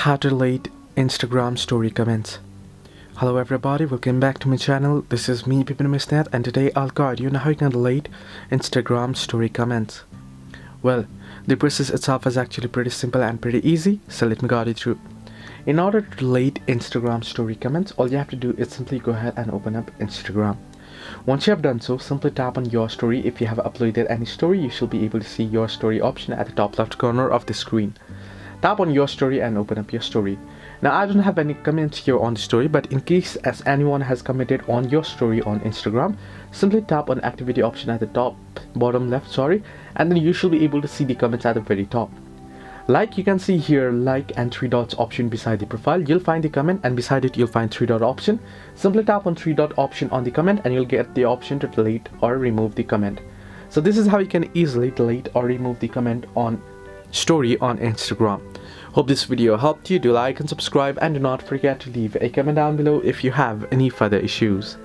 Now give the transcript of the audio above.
How to delete Instagram story comments. Hello everybody, welcome back to my channel. This is me Pipin Misnet, and today I'll guide you on how you can delete Instagram story comments. Well, the process itself is actually pretty simple and pretty easy, so let me guide you through. In order to delete Instagram story comments, all you have to do is simply go ahead and open up Instagram. Once you have done so, simply tap on your story. If you have uploaded any story, you should be able to see your story option at the top left corner of the screen. Tap on your story and open up your story. Now I don't have any comments here on the story, but in case as anyone has commented on your story on Instagram, simply tap on activity option at the top bottom left, and then you should be able to see the comments at the very top. Like you can see here, like and three dots option beside the profile, you'll find the comment, and beside it you'll find three dot option. Simply tap on three dot option on the comment and you'll get the option to delete or remove the comment. So this is how you can easily delete or remove the comment on story on Instagram. Hope this video helped you. Do like and subscribe, and do not forget to leave a comment down below if you have any further issues.